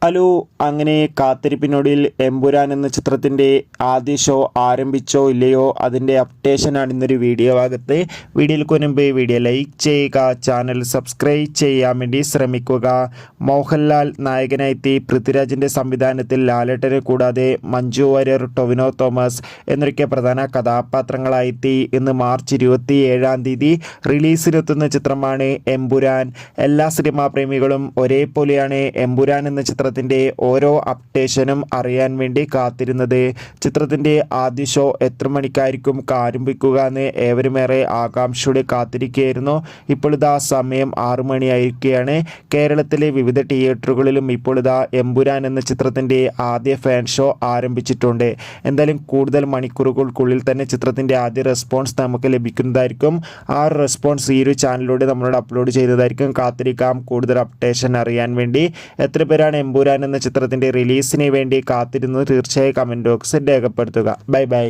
Hello, അങ്ങനെ കാത്തിരിപ്പിനൊടുവിൽ എമ്പുരാൻ എന്ന ചിത്രത്തിൻ്റെ ആദ്യ ഷോ ആരംഭിച്ചോ ഇല്ലയോ അതിൻ്റെ അപ്ഡേഷനാണ് ഇന്നൊരു വീഡിയോ ഭാഗത്ത്. വീഡിയോയിൽ മുൻപ് വീഡിയോ ലൈക്ക് ചെയ്യുക, ചാനൽ സബ്സ്ക്രൈബ് ചെയ്യാൻ വേണ്ടി ശ്രമിക്കുക. മോഹൻലാൽ നായകനായെത്തി പൃഥ്വിരാജിൻ്റെ സംവിധാനത്തിൽ ലാലേട്ടനെ കൂടാതെ മഞ്ജു വാര്യർ, ടൊവിനോ തോമസ് എന്നൊക്കെ പ്രധാന കഥാപാത്രങ്ങളായെത്തി ഇന്ന് മാർച്ച് 27 റിലീസിനെത്തുന്ന ചിത്രമാണ് എമ്പുരാൻ. എല്ലാ സിനിമാ പ്രേമികളും ഒരേപോലെയാണ് എമ്പുരാൻ എന്ന ചിത്രത്തിൻ്റെ ഓരോ അപ്ഡേഷനും അറിയാൻ വേണ്ടി കാത്തിരുന്നത്. ചിത്രത്തിൻ്റെ ആദ്യ ഷോ എത്ര മണിക്കായിരിക്കും ആരംഭിക്കുക എന്ന് ഏവരുമേറെ ആകാംക്ഷയോടെ കാത്തിരിക്കുകയായിരുന്നു. ഇപ്പോൾ ഇതാ സമയം 6 മണിയായിരിക്കുകയാണ്. കേരളത്തിലെ വിവിധ തിയേറ്ററുകളിലും ഇപ്പോൾ ഇതാ എമ്പുരാൻ എന്ന ചിത്രത്തിൻ്റെ ആദ്യ ഫാൻ ഷോ ആരംഭിച്ചിട്ടുണ്ട്. എന്തായാലും കൂടുതൽ മണിക്കൂറുകൾക്കുള്ളിൽ തന്നെ ചിത്രത്തിൻ്റെ ആദ്യ റെസ്പോൺസ് നമുക്ക് ലഭിക്കുന്നതായിരിക്കും. ആ റെസ്പോൺസ് ഈ ഒരു ചാനലിലൂടെ നമ്മളോട് അപ്ലോഡ് ചെയ്തതായിരിക്കും. കാത്തിരിക്കാം കൂടുതൽ അപ്ഡേഷൻ അറിയാൻ വേണ്ടി. എത്ര പേരാണ് എമ്പുരാൻ എന്ന ചിത്രത്തിൻ്റെ റിലീസിന് വേണ്ടി കാത്തിരുന്നത് തീർച്ചയായും കമൻറ്റ് ബോക്സിൽ രേഖപ്പെടുത്തുക. Bye bye.